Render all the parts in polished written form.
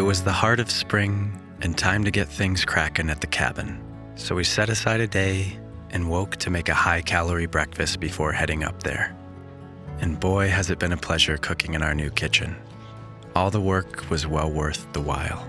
was the heart of spring and time to get things cracking at the cabin. So we set aside a day and woke to make a high-calorie breakfast before heading up there. And boy, has it been a pleasure cooking in our new kitchen. All the work was well worth the while.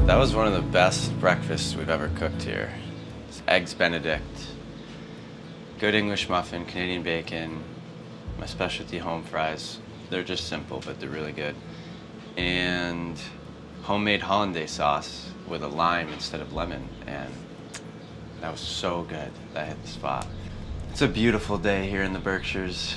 That was one of the best breakfasts we've ever cooked here. It's eggs Benedict, good English muffin, Canadian bacon, my specialty home fries. They're just simple, but they're really good. And homemade hollandaise sauce with a lime instead of lemon, and that was so good. That hit the spot. It's a beautiful day here in the Berkshires,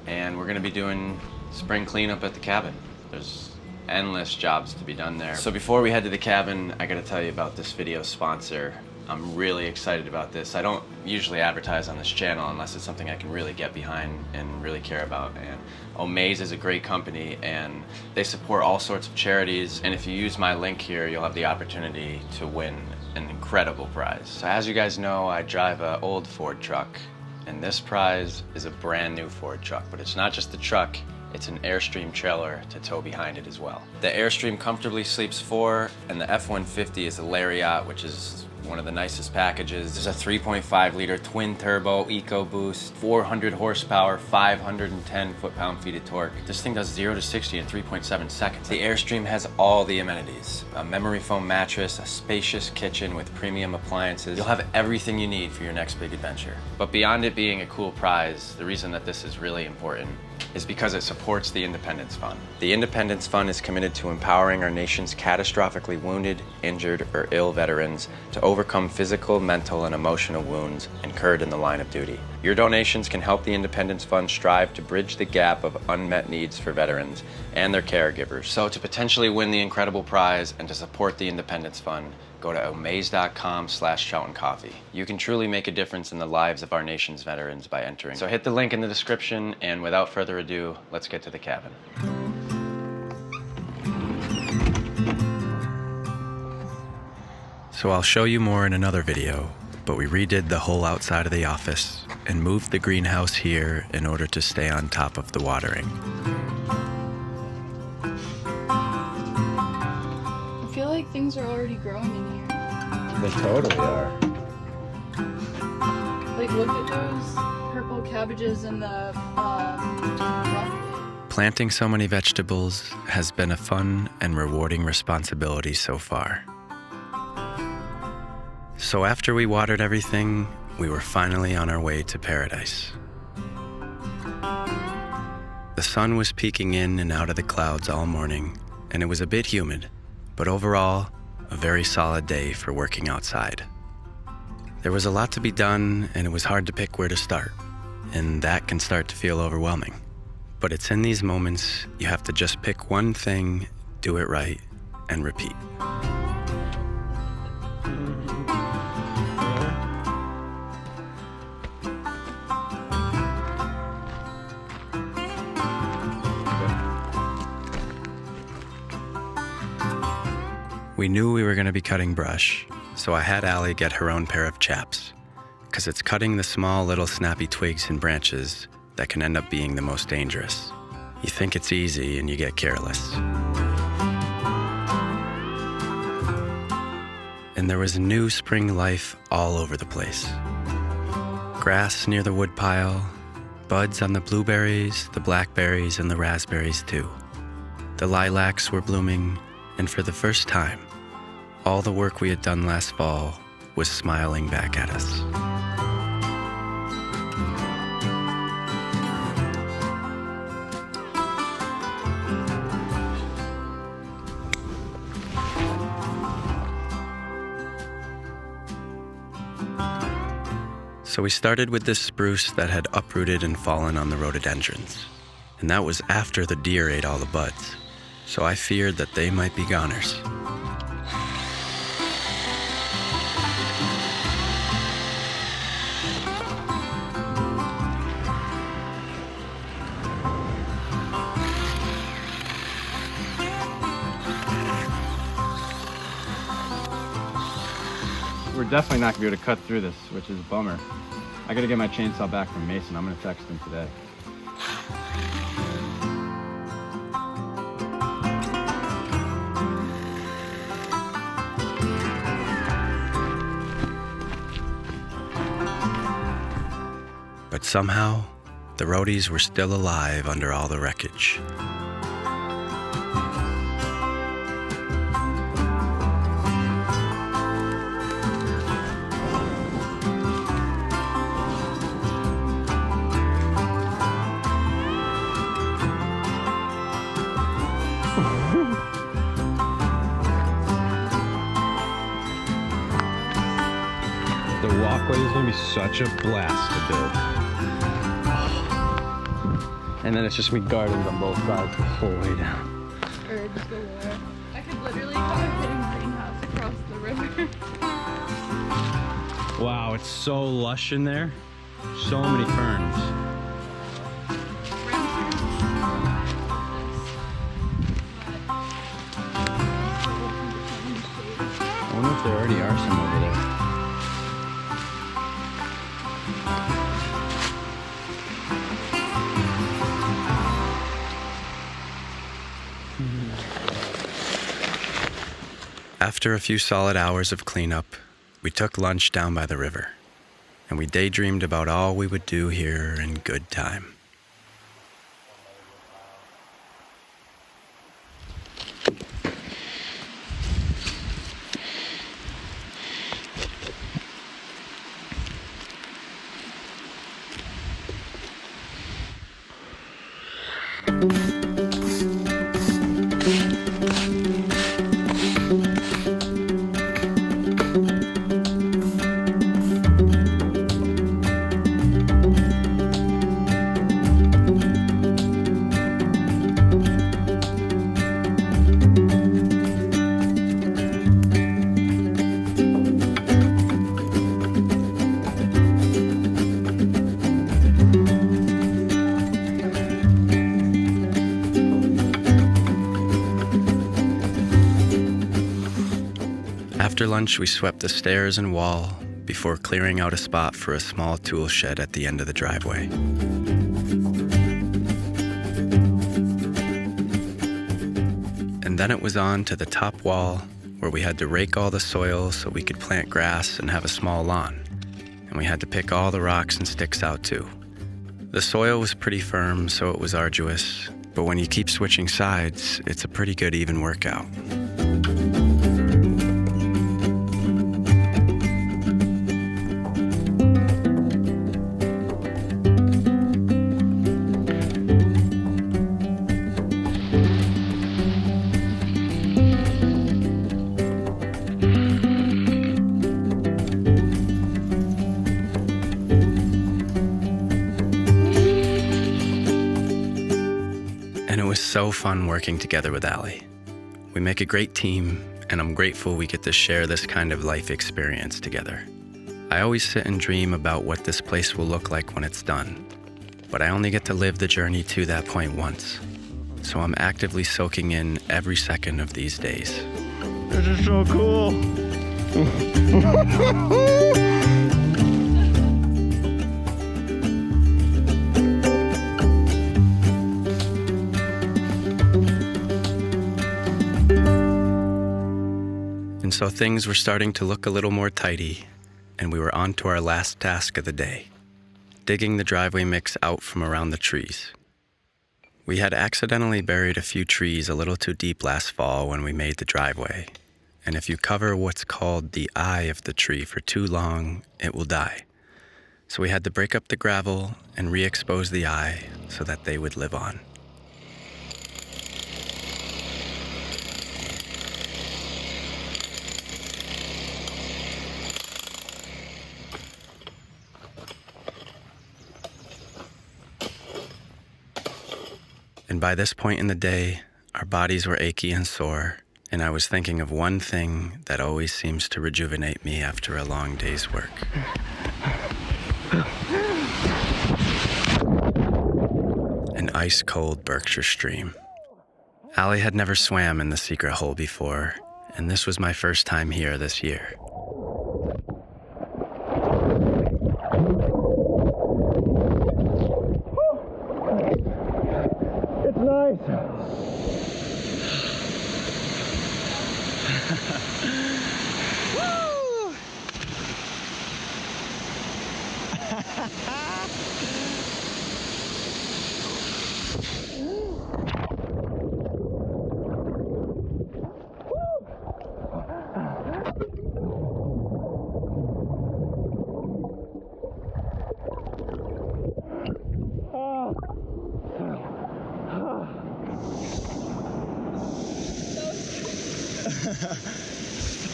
and we're gonna be doing spring cleanup at the cabin. There's endless jobs to be done there. So before we head to the cabin, I gotta tell you about this video sponsor. I'm really excited about this. I don't usually advertise on this channel unless it's something I can really get behind and really care about. And Omaze is a great company, and they support all sorts of charities. And if you use my link here, you'll have the opportunity to win an incredible prize. So as you guys know, I drive an old Ford truck, and this prize is a brand new Ford truck. But it's not just the truck, it's an Airstream trailer to tow behind it as well. The Airstream comfortably sleeps 4, and the F-150 is a Lariat, which is one of the nicest packages. There's a 3.5-liter twin-turbo EcoBoost, 400 horsepower, 510 foot-pound-feet of torque. This thing does 0 to 60 in 3.7 seconds. The Airstream has all the amenities: a memory foam mattress, a spacious kitchen with premium appliances. You'll have everything you need for your next big adventure. But beyond it being a cool prize, the reason that this is really important is because it supports the Independence Fund. The Independence Fund is committed to empowering our nation's catastrophically wounded, injured, or ill veterans to overcome physical, mental, and emotional wounds incurred in the line of duty. Your donations can help the Independence Fund strive to bridge the gap of unmet needs for veterans and their caregivers. So to potentially win the incredible prize and to support the Independence Fund, go to omaze.com/troutandcoffee. You can truly make a difference in the lives of our nation's veterans by entering. So hit the link in the description, and without further ado, let's get to the cabin. So I'll show you more in another video, but we redid the whole outside of the office and moved the greenhouse here in order to stay on top of the watering. I feel like things are already growing in here. They totally are. Like, look at those purple cabbages and the broccoli. Planting so many vegetables has been a fun and rewarding responsibility so far. So after we watered everything, we were finally on our way to paradise. The sun was peeking in and out of the clouds all morning, and it was a bit humid, but overall, a very solid day for working outside. There was a lot to be done, and it was hard to pick where to start, and that can start to feel overwhelming. But it's in these moments you have to just pick one thing, do it right, and repeat. We knew we were going to be cutting brush, so I had Allie get her own pair of chaps, because it's cutting the small little snappy twigs and branches that can end up being the most dangerous. You think it's easy and you get careless. And there was new spring life all over the place. Grass near the woodpile, buds on the blueberries, the blackberries, and the raspberries too. The lilacs were blooming, and for the first time, all the work we had done last fall was smiling back at us. So we started with this spruce that had uprooted and fallen on the rhododendrons. And that was after the deer ate all the buds. So I feared that they might be goners. we're definitely not gonna be able to cut through this, which is a bummer. I gotta get my chainsaw back from Mason. I'm gonna text him today. But somehow, the roadies were still alive under all the wreckage. The walkway is gonna be such a blast to build. And then it's just gonna be gardens on both sides the whole way down. Herbs galore. I could literally have a hidden greenhouse across the river. Wow, it's so lush in there. So many ferns. I wonder if there already are some over there. After a few solid hours of cleanup, we took lunch down by the river, and we daydreamed about all we would do here in good time. After lunch, we swept the stairs and wall before clearing out a spot for a small tool shed at the end of the driveway. And then it was on to the top wall, where we had to rake all the soil so we could plant grass and have a small lawn. And we had to pick all the rocks and sticks out too. The soil was pretty firm, so it was arduous, but when you keep switching sides, it's a pretty good even workout. And it was so fun working together with Allie. We make a great team, and I'm grateful we get to share this kind of life experience together. I always sit and dream about what this place will look like when it's done, but I only get to live the journey to that point once. So I'm actively soaking in every second of these days. This is so cool. And so things were starting to look a little more tidy, and we were on to our last task of the day, digging the driveway mix out from around the trees. We had accidentally buried a few trees a little too deep last fall when we made the driveway, and if you cover what's called the eye of the tree for too long, it will die. So we had to break up the gravel and re-expose the eye so that they would live on. And by this point in the day, our bodies were achy and sore, and I was thinking of one thing that always seems to rejuvenate me after a long day's work. An ice-cold Berkshire stream. Allie had never swam in the secret hole before, and this was my first time here this year. Nice.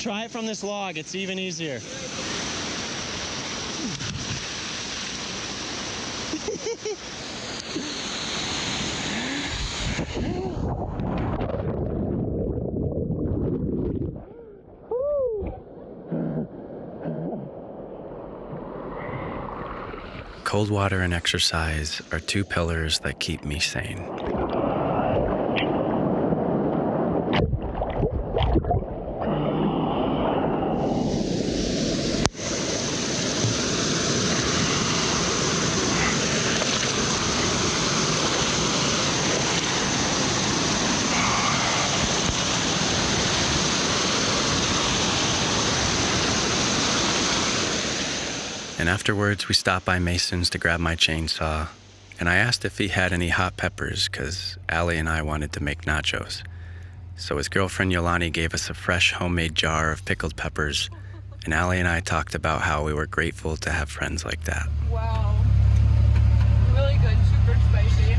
Try it from this log, it's even easier. Cold water and exercise are two pillars that keep me sane. And afterwards, we stopped by Mason's to grab my chainsaw, and I asked if he had any hot peppers, because Allie and I wanted to make nachos. So his girlfriend Yolani gave us a fresh homemade jar of pickled peppers, and Allie and I talked about how we were grateful to have friends like that. Wow. Really good, super spicy.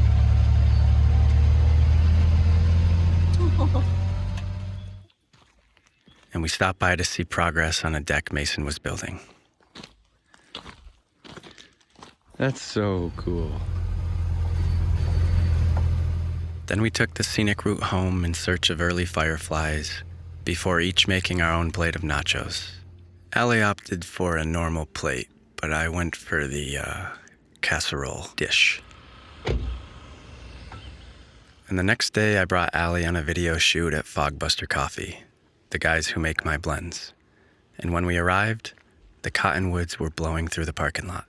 And we stopped by to see progress on a deck Mason was building. That's so cool. Then we took the scenic route home in search of early fireflies, before each making our own plate of nachos. Allie opted for a normal plate, but I went for the casserole dish. And the next day, I brought Allie on a video shoot at Fogbuster Coffee, the guys who make my blends. And when we arrived, the cottonwoods were blowing through the parking lot,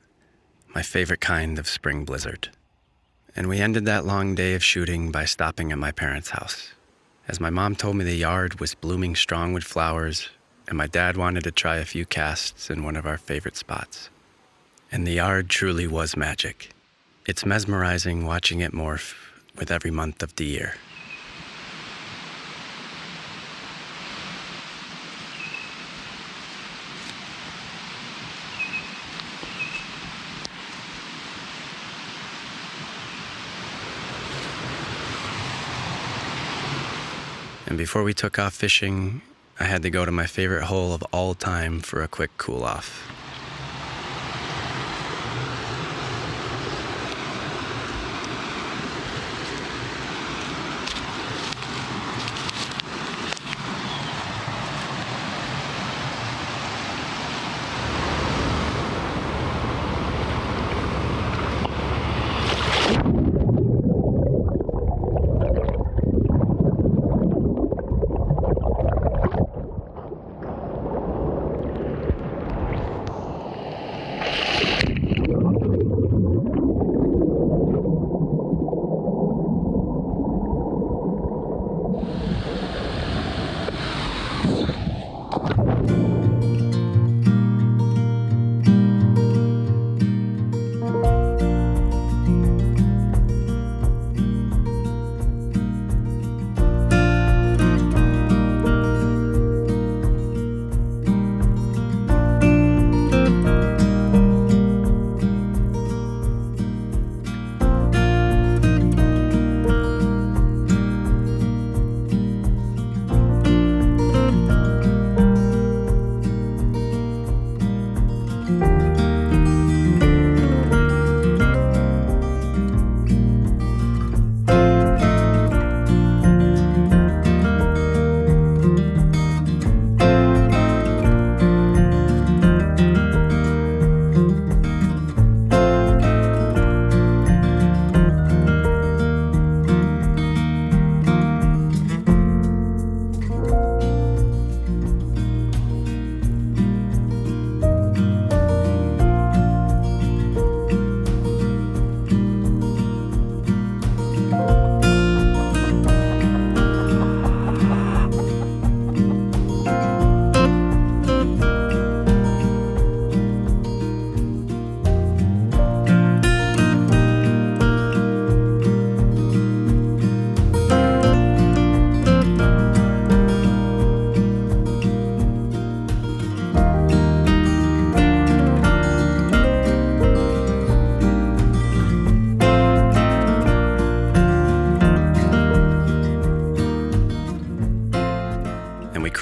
my favorite kind of spring blizzard. And we ended that long day of shooting by stopping at my parents' house, as my mom told me the yard was blooming strong with flowers, and my dad wanted to try a few casts in one of our favorite spots. And the yard truly was magic. It's mesmerizing watching it morph with every month of the year. And before we took off fishing, I had to go to my favorite hole of all time for a quick cool off.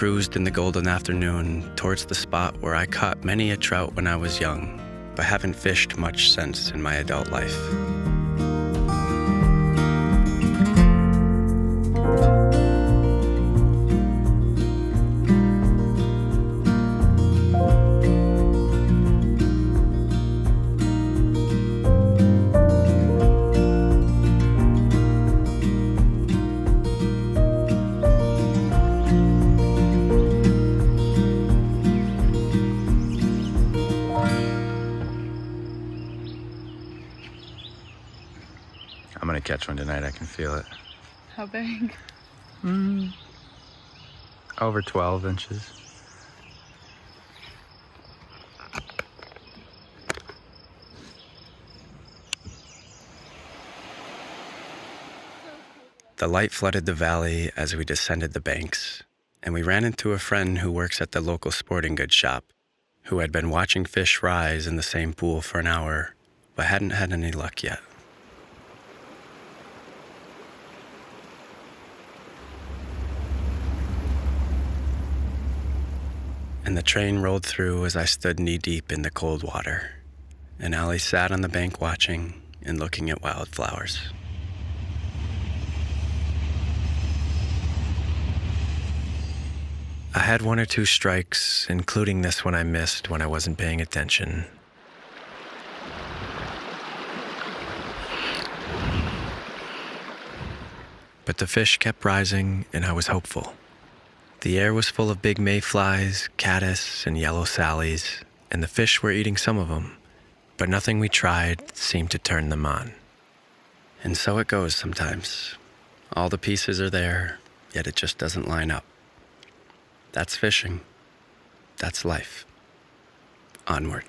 cruised in the golden afternoon towards the spot where I caught many a trout when I was young, but haven't fished much since in my adult life. I'm gonna catch one tonight, I can feel it. How big? Over 12 inches. The light flooded the valley as we descended the banks, and we ran into a friend who works at the local sporting goods shop, who had been watching fish rise in the same pool for an hour, but hadn't had any luck yet. And the train rolled through as I stood knee-deep in the cold water, and Allie sat on the bank watching and looking at wildflowers. I had one or two strikes, including this one I missed when I wasn't paying attention. But the fish kept rising, and I was hopeful. The air was full of big mayflies, caddis, and yellow sallies, and the fish were eating some of them, but nothing we tried seemed to turn them on. And so it goes sometimes. All the pieces are there, yet it just doesn't line up. That's fishing. That's life. Onward.